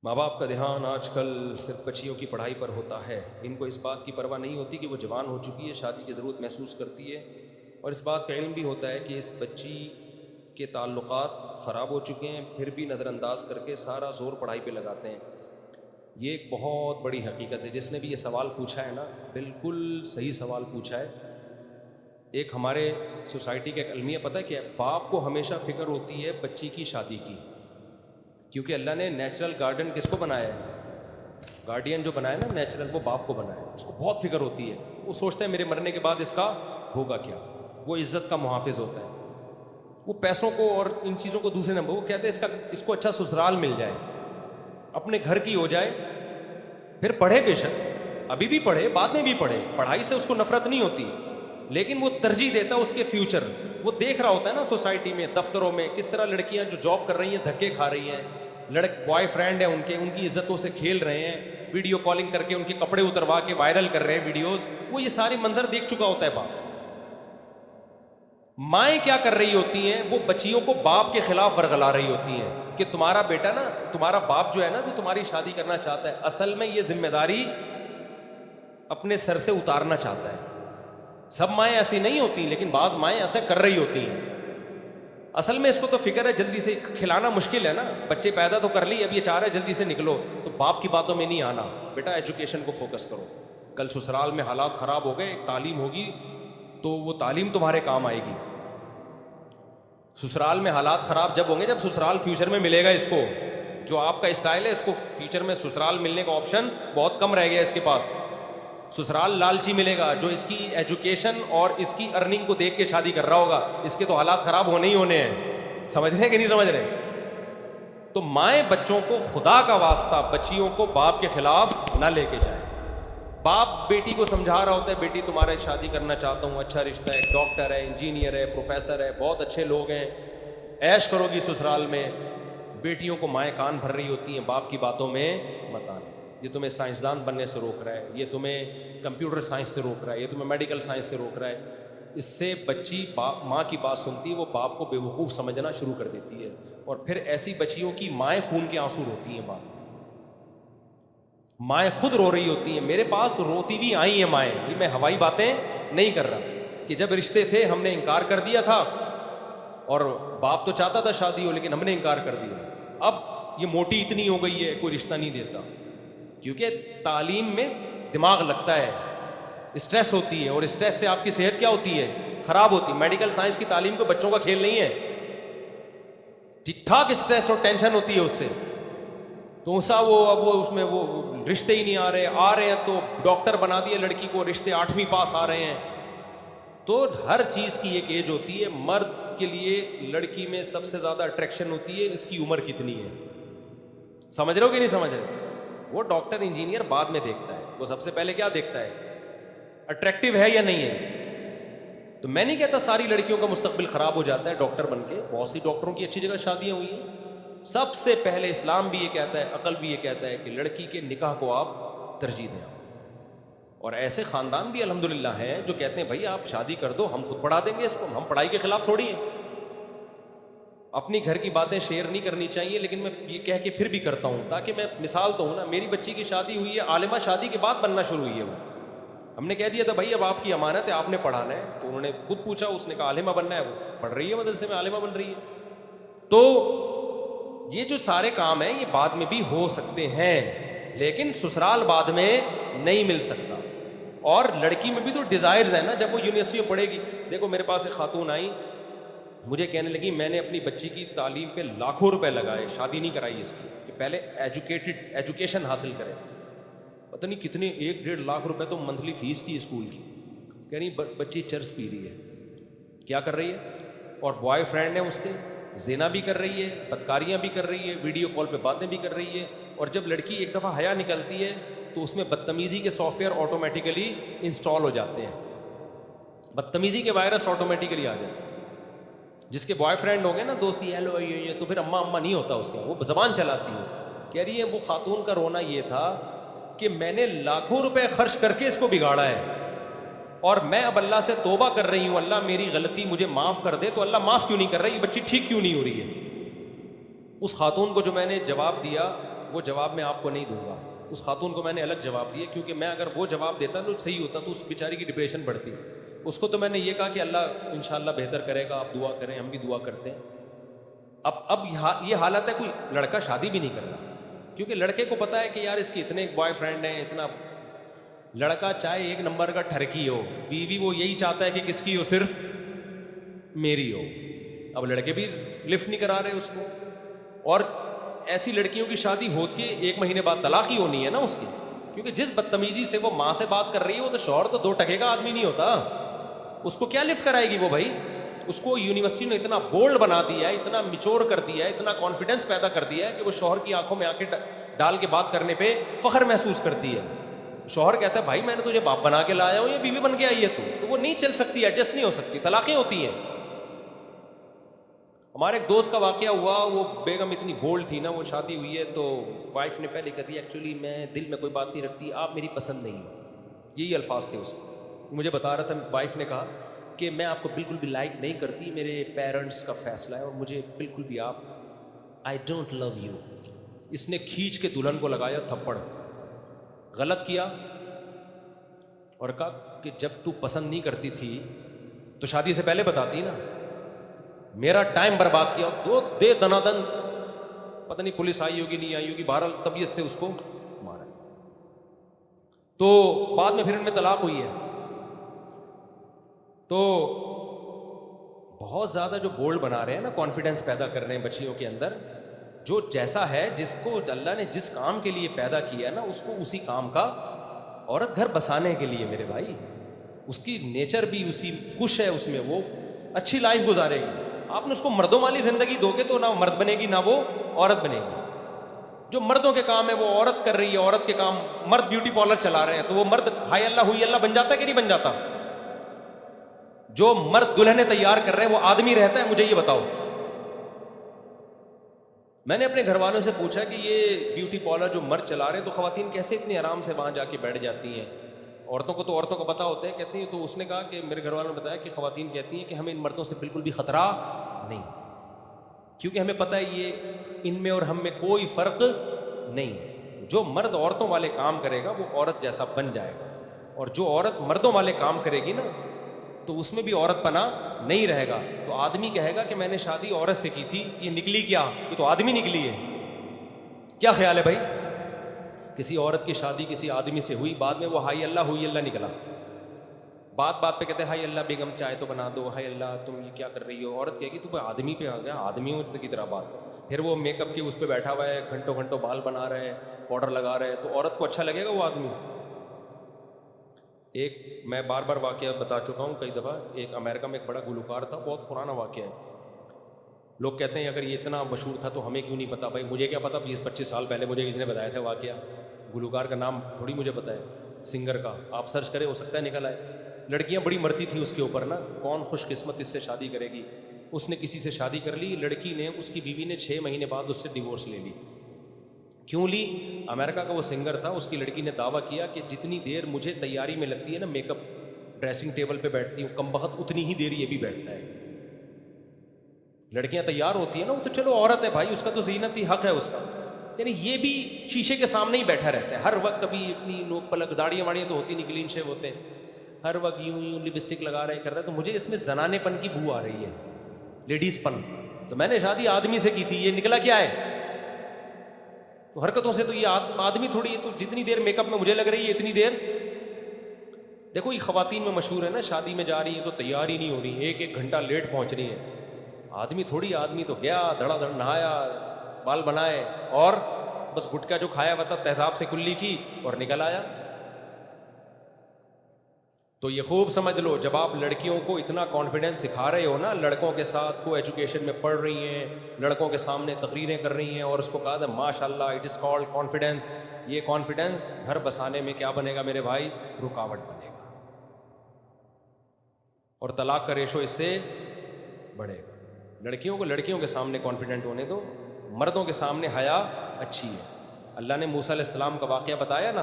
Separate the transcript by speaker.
Speaker 1: ماں باپ کا دھیان آج کل صرف بچیوں کی پڑھائی پر ہوتا ہے. ان کو اس بات کی پرواہ نہیں ہوتی کہ وہ جوان ہو چکی ہے، شادی کی ضرورت محسوس کرتی ہے، اور اس بات کا علم بھی ہوتا ہے کہ اس بچی کے تعلقات خراب ہو چکے ہیں، پھر بھی نظر انداز کر کے سارا زور پڑھائی پہ لگاتے ہیں. یہ ایک بہت بڑی حقیقت ہے. جس نے بھی یہ سوال پوچھا ہے نا، بالکل صحیح سوال پوچھا ہے. ایک ہمارے سوسائٹی کا ایک المیہ پتہ ہے کیا ہے؟ باپ کو ہمیشہ فکر ہوتی ہے بچی کی شادی کی، کیونکہ اللہ نے نیچرل گارڈین کس کو بنایا ہے؟ گارڈین جو بنایا نا نیچرل، وہ باپ کو بنایا. اس کو بہت فکر ہوتی ہے، وہ سوچتا ہے میرے مرنے کے بعد اس کا ہوگا کیا. وہ عزت کا محافظ ہوتا ہے. وہ پیسوں کو اور ان چیزوں کو دوسرے نمبر، وہ کہتے ہیں اس کو اچھا سسرال مل جائے، اپنے گھر کی ہو جائے، پھر پڑھے بے شک، ابھی بھی پڑھے، بعد میں بھی پڑھے. پڑھائی سے اس کو نفرت نہیں ہوتی، لیکن وہ ترجیح دیتا ہے اس کے فیوچر. وہ دیکھ رہا ہوتا ہے نا سوسائٹی میں، دفتروں میں، کس طرح لڑکیاں جو جاب کر رہی ہیں دھکے کھا رہی ہیں، بوائے فرینڈ ہیں ان کی عزتوں سے کھیل رہے ہیں، ویڈیو کالنگ کر کے ان کے کپڑے اتروا کے وائرل کر رہے ہیں ویڈیوز. وہ یہ سارے منظر دیکھ چکا ہوتا ہے باپ. مائیں کیا کر رہی ہوتی ہیں؟ وہ بچیوں کو باپ کے خلاف ورغلا رہی ہوتی ہیں کہ تمہارا بیٹا نا، تمہارا باپ جو ہے نا، وہ تمہاری شادی کرنا چاہتا ہے. اصل میں یہ ذمہ داری اپنے سر سے اتارنا چاہتا ہے. سب مائیں ایسی نہیں ہوتی، لیکن بعض مائیں ایسا کر رہی ہوتی ہیں. اصل میں اس کو تو فکر ہے جلدی سے کھلانا مشکل ہے نا، بچے پیدا تو کر لی، اب یہ چاہ رہا ہے جلدی سے نکلو. تو باپ کی باتوں میں نہیں آنا، بیٹا ایجوکیشن کو فوکس کرو. کل سسرال میں حالات خراب ہو گئے، تعلیم ہوگی تو وہ تعلیم تمہارے کام آئے گی. سسرال میں حالات خراب جب ہوں گے جب سسرال فیوچر میں ملے گا. اس کو جو آپ کا اسٹائل ہے، اس کو فیوچر میں سسرال ملنے کا آپشن بہت کم رہ گیا اس کے پاس. سسرال لالچی ملے گا جو اس کی ایجوکیشن اور اس کی ارننگ کو دیکھ کے شادی کر رہا ہوگا. اس کے تو حالات خراب ہونے ہی ہونے ہیں. سمجھ رہے ہیں کہ نہیں سمجھ رہے؟ تو مائیں بچوں کو خدا کا واسطہ بچیوں کو باپ کے خلاف نہ لے کے جائیں. باپ بیٹی کو سمجھا رہا ہوتا ہے بیٹی تمہارے شادی کرنا چاہتا ہوں، اچھا رشتہ ہے، ڈاکٹر ہے، انجینئر ہے، پروفیسر ہے، بہت اچھے لوگ ہیں، عیش کرو گی سسرال میں. بیٹیوں کو مائیں کان بھر رہی ہوتی ہیں باپ کی باتوں میں مت آنا. یہ تمہیں سائنسدان بننے سے روک رہا ہے، یہ تمہیں کمپیوٹر سائنس سے روک رہا ہے، یہ تمہیں میڈیکل سائنس سے روک رہا ہے. اس سے بچی ماں کی بات سنتی ہے، وہ باپ کو بے وقوف سمجھنا شروع کر دیتی ہے. اور پھر ایسی بچیوں کی مائیں خون کے آنسو روتی ہیں. مائیں خود رو رہی ہوتی ہیں. میرے پاس روتی بھی آئی ہیں مائیں، یہ میں ہوائی باتیں نہیں کر رہا، کہ جب رشتے تھے ہم نے انکار کر دیا تھا، اور باپ تو چاہتا تھا شادی ہو لیکن ہم نے انکار کر دیا. اب یہ موٹی اتنی ہو گئی ہے کوئی رشتہ نہیں دیتا. کیونکہ تعلیم میں دماغ لگتا ہے، اسٹریس ہوتی ہے، اور اسٹریس سے آپ کی صحت کیا ہوتی ہے؟ خراب ہوتی ہے. میڈیکل سائنس کی تعلیم کو بچوں کا کھیل نہیں ہے. ٹھیک ٹھاک اسٹریس اور ٹینشن ہوتی ہے اس سے. تو وہ اس میں وہ رشتے ہی نہیں آ رہے ہیں تو ڈاکٹر بنا دیے لڑکی کو، رشتے 8ویں پاس آ رہے ہیں. تو ہر چیز کی ایک ایج ہوتی ہے. مرد کے لیے لڑکی میں سب سے زیادہ اٹریکشن ہوتی ہے اس کی عمر کتنی ہے. سمجھ رہے ہو کہ نہیں سمجھ رہے؟ وہ ڈاکٹر انجینئر بعد میں دیکھتا ہے، وہ سب سے پہلے کیا دیکھتا ہے؟ اٹریکٹیو ہے یا نہیں ہے. تو میں نہیں کہتا ساری لڑکیوں کا مستقبل خراب ہو جاتا ہے ڈاکٹر بن کے، بہت سی ڈاکٹروں کی اچھی جگہ شادیاں ہوئی ہیں. سب سے پہلے اسلام بھی یہ کہتا ہے، عقل بھی یہ کہتا ہے کہ لڑکی کے نکاح کو آپ ترجیح دیں. اور ایسے خاندان بھی الحمدللہ ہیں جو کہتے ہیں بھائی آپ شادی کر دو، ہم خود پڑھا دیں گے اس کو، ہم پڑھائی کے خلاف تھوڑی ہیں. اپنی گھر کی باتیں شیئر نہیں کرنی چاہیے، لیکن میں یہ کہہ کے پھر بھی کرتا ہوں تاکہ میں مثال تو ہوں نا. میری بچی کی شادی ہوئی ہے، عالمہ شادی کے بعد بننا شروع ہوئی ہے. وہ ہم نے کہہ دیا تھا بھائی اب آپ کی امانت ہے، آپ نے پڑھانا ہے. تو انہوں نے خود پوچھا، اس نے کہا عالمہ بننا ہے. وہ پڑھ رہی ہے مدرسے میں، عالمہ بن رہی ہے. تو یہ جو سارے کام ہیں یہ بعد میں بھی ہو سکتے ہیں، لیکن سسرال بعد میں نہیں مل سکتا. اور لڑکی میں بھی تو ڈیزائرز ہیں نا. جب وہ یونیورسٹی میں پڑھے گی، دیکھو میرے پاس ایک خاتون آئی، مجھے کہنے لگی میں نے اپنی بچی کی تعلیم پہ لاکھوں روپے لگائے، شادی نہیں کرائی اس کی، کہ پہلے ایجوکیشن حاصل کرے. پتہ نہیں کتنے 1-1.5 لاکھ روپے تو منتھلی فیس تھی اسکول کی. کہہ رہی بچی چرس پی رہی ہے. کیا کر رہی ہے؟ اور بوائے فرینڈ ہے اس کے، زنا بھی کر رہی ہے، بدکاریاں بھی کر رہی ہے، ویڈیو کال پہ باتیں بھی کر رہی ہے. اور جب لڑکی ایک دفعہ حیا نکلتی ہے تو اس میں بدتمیزی کے سافٹ ویئر آٹومیٹیکلی انسٹال ہو جاتے ہیں. بدتمیزی کے وائرس آٹومیٹیکلی آ جاتے ہیں. جس کے بوائے فرینڈ ہو گئے نا دوستی ہیلو یہ تو پھر اما نہیں ہوتا اس کا، وہ زبان چلاتی ہے. کہہ رہی ہے وہ خاتون کا رونا یہ تھا کہ میں نے لاکھوں روپے خرچ کر کے اس کو بگاڑا ہے، اور میں اب اللہ سے توبہ کر رہی ہوں، اللہ میری غلطی مجھے معاف کر دے. تو اللہ معاف کیوں نہیں کر رہی؟ یہ بچی ٹھیک کیوں نہیں ہو رہی ہے؟ اس خاتون کو جو میں نے جواب دیا وہ جواب میں آپ کو نہیں دوں گا. اس خاتون کو میں نے الگ جواب دیا, کیونکہ میں اگر وہ جواب دیتا تو صحیح ہوتا تو اس بیچاری کی ڈپریشن بڑھتی. اس کو تو میں نے یہ کہا کہ اللہ انشاءاللہ بہتر کرے گا, آپ دعا کریں, ہم بھی دعا کرتے ہیں. اب یہ حالت ہے, کوئی لڑکا شادی بھی نہیں کر رہا, کیونکہ لڑکے کو پتا ہے کہ یار اس کی اتنے بوائے فرینڈ ہیں, اتنا. لڑکا چاہے ایک نمبر کا ٹھرکی ہو, بیوی وہ یہی چاہتا ہے کہ کس کی ہو, صرف میری ہو. اب لڑکے بھی لفٹ نہیں کرا رہے اس کو, اور ایسی لڑکیوں کی شادی ہوتی ہے 1 مہینے بعد طلاق ہی ہونی ہے نا اس کی, کیونکہ جس بدتمیزی سے وہ ماں سے بات کر رہی ہے وہ تو شوہر تو 2 ٹکے کا آدمی نہیں ہوتا, اس کو کیا لفٹ کرائے گی وہ بھائی. اس کو یونیورسٹی نے اتنا بولڈ بنا دیا ہے, اتنا میچور کر دیا ہے, اتنا کانفیڈنس پیدا کر دیا ہے کہ وہ شوہر کی آنکھوں میں آنکھیں ڈال کے بات کرنے پہ فخر محسوس کرتی ہے. شوہر کہتا ہے بھائی میں نے تجھے باپ بنا کے لایا ہوں, یہ بیوی بن کے آئی ہے تو وہ نہیں چل سکتی, ایڈجسٹ نہیں ہو سکتی, طلاقیں ہوتی ہیں. ہمارے ایک دوست کا واقعہ ہوا, وہ بیگم اتنی بولڈ تھی نا, وہ شادی ہوئی ہے تو وائف نے پہلے کہتی ایکچولی میں دل میں کوئی بات نہیں رکھتی, آپ میری پسند نہیں ہو, یہی الفاظ تھے اس کو. مجھے بتا رہا تھا, وائف نے کہا کہ میں آپ کو بالکل بھی لائک نہیں کرتی, میرے پیرنٹس کا فیصلہ ہے اور مجھے بالکل بھی آپ, آئی ڈونٹ لو یو. اس نے کھینچ کے دلہن کو لگایا تھپڑ, غلط کیا, اور کہا کہ جب تو پسند نہیں کرتی تھی تو شادی سے پہلے بتاتی نا, میرا ٹائم برباد کیا, دو دے دنادن, پتہ نہیں پولیس آئی ہوگی نہیں آئی ہوگی, بہرحال طبیعت سے اس کو مارا. تو بعد میں پھر ان میں طلاق ہوئی ہے. تو بہت زیادہ جو بولڈ بنا رہے ہیں نا, کانفیڈنس پیدا کر رہے ہیں بچیوں کے اندر, جو جیسا ہے, جس کو اللہ نے جس کام کے لیے پیدا کیا ہے نا, اس کو اسی کام کا, عورت گھر بسانے کے لیے میرے بھائی, اس کی نیچر بھی اسی خوش ہے اس میں, وہ اچھی لائف گزارے گی. آپ نے اس کو مردوں والی زندگی دو گے تو نہ مرد بنے گی نہ وہ عورت بنے گی. جو مردوں کے کام ہے وہ عورت کر رہی ہے, عورت کے کام مرد بیوٹی پارلر چلا رہے ہیں, تو وہ مرد ہائی اللہ ہوئی اللہ بن جاتا ہے کہ نہیں بن جاتا؟ جو مرد دلہنیں تیار کر رہے ہیں وہ آدمی رہتا ہے؟ مجھے یہ بتاؤ. میں نے اپنے گھر والوں سے پوچھا کہ یہ بیوٹی پارلر جو مرد چلا رہے ہیں تو خواتین کیسے اتنی آرام سے وہاں جا کے بیٹھ جاتی ہیں؟ عورتوں کو تو عورتوں کو پتہ ہوتا ہے, کہتی ہیں. تو اس نے کہا کہ میرے گھر والوں نے بتایا کہ خواتین کہتی ہیں کہ ہمیں ان مردوں سے بالکل بھی خطرہ نہیں, کیونکہ ہمیں پتہ ہے یہ ان میں اور ہم میں کوئی فرق نہیں. جو مرد عورتوں والے کام کرے گا وہ عورت جیسا بن جائے گا, اور جو عورت مردوں والے کام کرے گی نا تو اس میں بھی عورت پنا نہیں رہے گا. تو آدمی کہے گا کہ میں نے شادی عورت سے کی تھی, یہ نکلی کیا؟ یہ تو آدمی نکلی ہے. کیا خیال ہے بھائی؟ کسی عورت کی شادی کسی آدمی سے ہوئی, بعد میں وہ ہائی اللہ ہوئی اللہ نکلا. بات بات پہ کہتے ہیں ہائی اللہ بیگم چائے تو بنا دو, ہائی اللہ تم یہ کیا کر رہی ہو. عورت کہے گی تو آدمی پہ آ گیا, آدمیوں کی طرح بات کر. پھر وہ میک اپ کے اس پہ بیٹھا ہوا ہے, گھنٹوں گھنٹوں بال بنا رہے ہیں, پاؤڈر لگا رہے ہیں, تو عورت کو اچھا لگے گا وہ آدمی؟ ایک میں بار بار واقعہ بتا چکا ہوں کئی دفعہ, ایک امریکہ میں ایک بڑا گلوکار تھا, بہت پرانا واقعہ ہے. لوگ کہتے ہیں اگر یہ اتنا مشہور تھا تو ہمیں کیوں نہیں پتا. بھائی مجھے کیا پتا, 20-25 سال پہلے مجھے کسی نے بتایا تھا واقعہ. گلوکار کا نام تھوڑی مجھے پتا ہے, سنگر کا آپ سرچ کریں, ہو سکتا ہے نکل آئے. لڑکیاں بڑی مرتی تھیں اس کے اوپر نا, کون خوش قسمت اس سے شادی کرے گی. اس نے کسی سے شادی کر لی, لڑکی نے, اس کی بیوی نے 6 مہینے بعد اس سے ڈیورس لے لی. کیوں لی؟ امریکہ کا وہ سنگر تھا, اس کی لڑکی نے دعویٰ کیا کہ جتنی دیر مجھے تیاری میں لگتی ہے نا, میک اپ ڈریسنگ ٹیبل پہ بیٹھتی ہوں, کم بخت اتنی ہی دیر یہ بھی بیٹھتا ہے. لڑکیاں تیار ہوتی ہیں نا, وہ تو چلو عورت ہے بھائی, اس کا تو زینت ہی حق ہے اس کا, یعنی یہ بھی شیشے کے سامنے ہی بیٹھا رہتا ہے ہر وقت. کبھی اپنی نوک پلک, داڑیاں واڑیاں تو ہوتی نہیں, کلین شیو ہوتے ہیں, ہر وقت یوں یوں لپسٹک لگا رہے کر رہے. تو مجھے اس میں زنانے پن کی بو آ رہی ہے, لیڈیز پن. تو میں نے شادی آدمی سے کی تھی, یہ نکلا کیا ہے؟ تو حرکتوں سے تو یہ آدمی تھوڑی ہے. تو جتنی دیر میک اپ میں مجھے لگ رہی ہے اتنی دیر, دیکھو یہ خواتین میں مشہور ہے نا, شادی میں جا رہی ہیں تو تیار ہی نہیں ہو رہی, 1-1 گھنٹہ لیٹ پہنچ رہی ہے. آدمی تھوڑی, آدمی تو گیا دھڑا دھڑ نہایا, بال بنائے, اور بس گٹکا جو کھایا ہوا تھا تہذاب سے کلی کی اور نکل آیا. تو یہ خوب سمجھ لو, جب آپ لڑکیوں کو اتنا کانفیڈنس سکھا رہے ہو نا, لڑکوں کے ساتھ کو ایجوکیشن میں پڑھ رہی ہیں, لڑکوں کے سامنے تقریریں کر رہی ہیں, اور اس کو کہا تھا ماشاء اللہ اٹ از کالڈ کانفیڈنس. یہ کانفیڈنس گھر بسانے میں کیا بنے گا میرے بھائی؟ رکاوٹ بنے گا, اور طلاق کا ریشو اس سے بڑھے گا. لڑکیوں کو لڑکیوں کے سامنے کانفیڈنٹ ہونے دو, مردوں کے سامنے حیا اچھی ہے. اللہ نے موسیٰ علیہ السلام کا واقعہ بتایا نا,